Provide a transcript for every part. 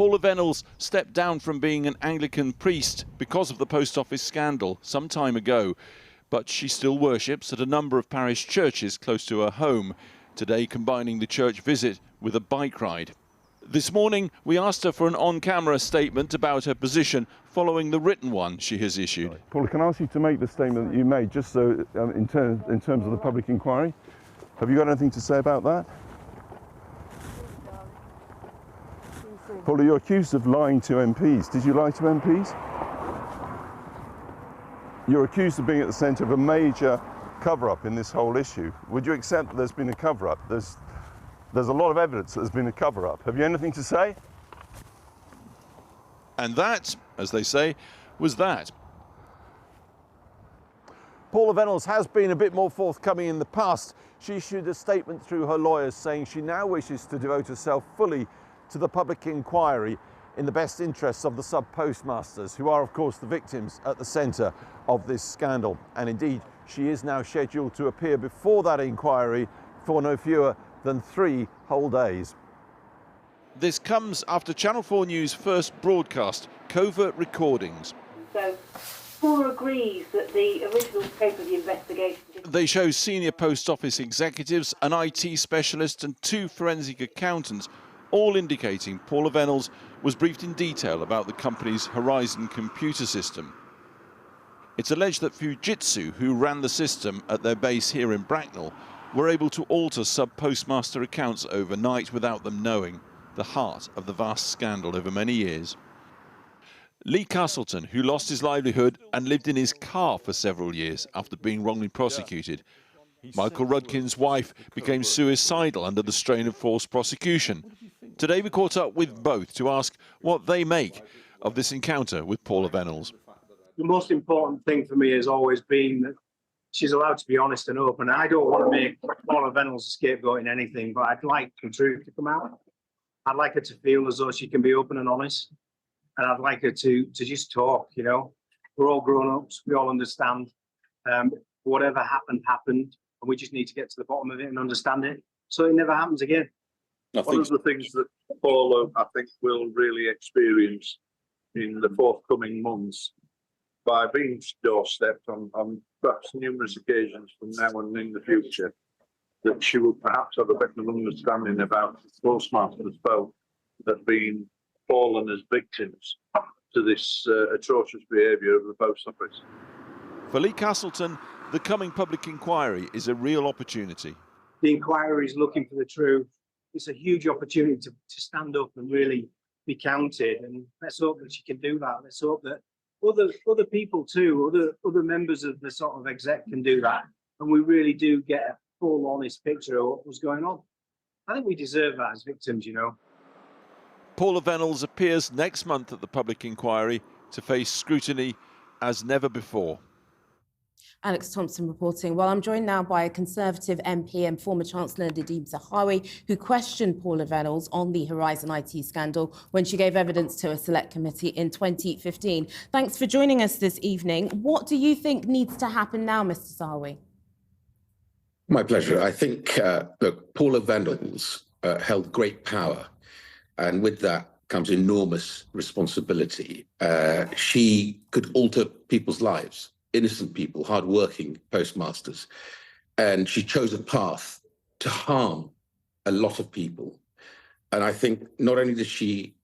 Paula Vennells stepped down from being an Anglican priest because of the post office scandal some time ago, but she still worships at a number of parish churches close to her home, today combining the church visit with a bike ride. This morning, we asked her for an on-camera statement about her position following the written one she has issued. Paula, can I ask you to make the statement that you made, just so in terms of the public inquiry? Have you got anything to say about that? Paula, you're accused of lying to MPs. Did you lie to MPs? You're accused of being at the centre of a major cover-up in this whole issue. Would you accept that there's been a cover-up? There's a lot of evidence that there's been a cover-up. Have you anything to say? And that, as they say, was that. Paula Vennells has been a bit more forthcoming in the past. She issued a statement through her lawyers saying she now wishes to devote herself fully to the public inquiry in the best interests of the sub-postmasters, who are, of course, the victims at the centre of this scandal. And indeed, she is now scheduled to appear before that inquiry for no fewer than 3 whole days. This comes after Channel 4 News' first broadcast, covert recordings. So, Paula agrees that the original scope of the investigation... They show senior post office executives, an IT specialist and 2 forensic accountants, all indicating Paula Vennells was briefed in detail about the company's Horizon computer system. It's alleged that Fujitsu, who ran the system at their base here in Bracknell, were able to alter sub-postmaster accounts overnight without them knowing, the heart of the vast scandal over many years. Lee Castleton, who lost his livelihood and lived in his car for several years after being wrongly prosecuted. Michael Rudkin's wife became suicidal under the strain of false prosecution. Today we caught up with both to ask what they make of this encounter with Paula Vennells. The most important thing for me has always been that she's allowed to be honest and open. I don't want to make Paula Vennells a scapegoat in anything, but I'd like the truth to come out. I'd like her to feel as though she can be open and honest. And I'd like her to just talk, you know. We're all grown-ups, we all understand. Whatever happened, happened. And we just need to get to the bottom of it and understand it, so it never happens again. One of the things that Paula, I think, will really experience in the forthcoming months, by being doorstepped on perhaps numerous occasions from now and in the future, that she will perhaps have a better understanding about the postmasters both that have been fallen as victims to this atrocious behaviour of the post office. For Lee Castleton, the coming public inquiry is a real opportunity. The inquiry is looking for the truth. It's a huge opportunity to stand up and really be counted. And let's hope that she can do that. Let's hope that other people too, other members of the sort of exec can do that. And we really do get a full, honest picture of what was going on. I think we deserve that as victims, you know. Paula Vennells appears next month at the public inquiry to face scrutiny as never before. Alex Thompson reporting. Well, I'm joined now by a Conservative MP and former Chancellor Nadeem Zahawi, who questioned Paula Vennells on the Horizon IT scandal when she gave evidence to a select committee in 2015. Thanks for joining us this evening. What do you think needs to happen now, Mr. Zahawi? My pleasure. I think, look, Paula Vennells held great power, and with that comes enormous responsibility. She could alter people's lives. Innocent people, hard-working postmasters, and she chose a path to harm a lot of people. And I think not only does she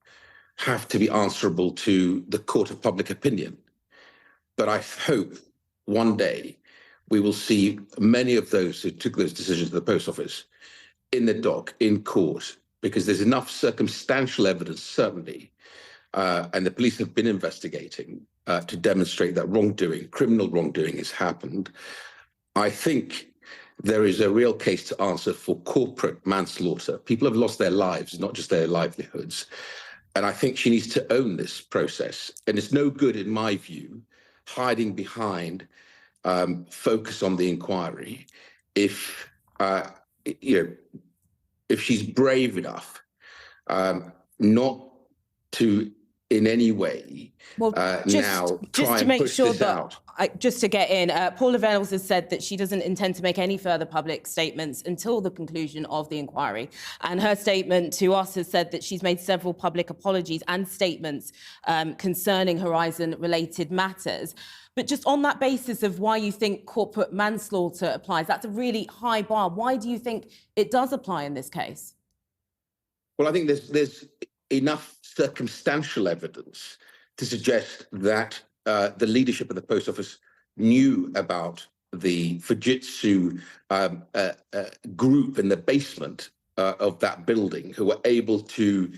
have to be answerable to the court of public opinion, but I hope one day we will see many of those who took those decisions at the post office in the dock, in court, because there's enough circumstantial evidence, certainly, and the police have been investigating to demonstrate that wrongdoing, criminal wrongdoing has happened. I think there is a real case to answer for corporate manslaughter. People have lost their lives, not just their livelihoods. And I think she needs to own this process. And it's no good, in my view, hiding behind focus on the inquiry. If she's brave enough not to in any way Well, now just try to and make push sure this that, out. just to get in, Paula Vennells has said that she doesn't intend to make any further public statements until the conclusion of the inquiry. And her statement to us has said that she's made several public apologies and statements concerning Horizon-related matters. But just on that basis of why you think corporate manslaughter applies, that's a really high bar. Why do you think it does apply in this case? Well, I think there's enough circumstantial evidence to suggest that the leadership of the Post Office knew about the Fujitsu group in the basement of that building, who were able to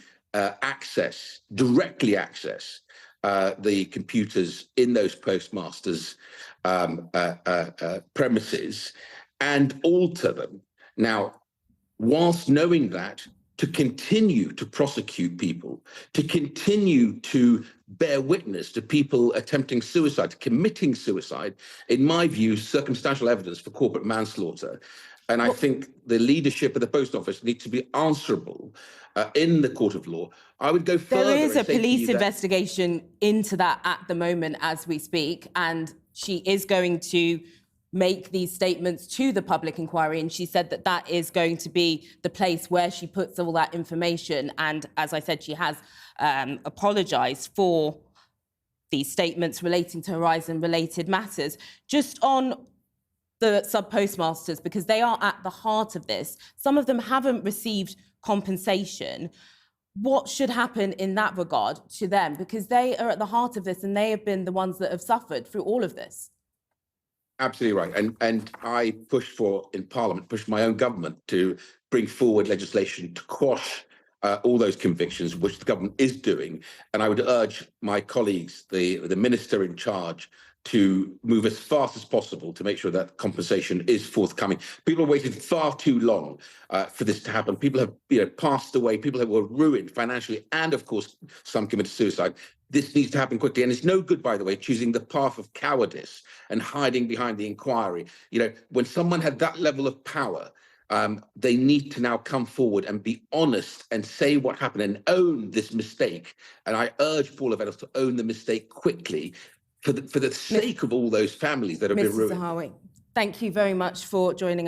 directly access the computers in those postmasters' premises and alter them. Now, whilst knowing that, to continue to prosecute people, to continue to bear witness to people attempting suicide, committing suicide, in my view, circumstantial evidence for corporate manslaughter. And I think the leadership of the Post Office needs to be answerable in the court of law. I would go further. There is a and say to police you that investigation into that at the moment as we speak, and she is going to make these statements to the public inquiry, and she said that that is going to be the place where she puts all that information. And as I said, she has apologised for these statements relating to Horizon-related matters. Just on the sub-postmasters, because they are at the heart of this, some of them haven't received compensation. What should happen in that regard to them? Because they are at the heart of this and they have been the ones that have suffered through all of this. Absolutely right. And I pushed for, in Parliament, pushed my own government to bring forward legislation to quash all those convictions, which the government is doing. And I would urge my colleagues, the minister in charge, to move as fast as possible to make sure that compensation is forthcoming. People have waited far too long for this to happen. People have passed away. People were ruined financially, and of course, some committed suicide. This needs to happen quickly, and it's no good, by the way, choosing the path of cowardice and hiding behind the inquiry. When someone had that level of power, they need to now come forward and be honest and say what happened and own this mistake. And I urge Paula Vennells to own the mistake quickly for the sake of all those families that have been ruined. Mrs. Zahawi, thank you very much for joining us.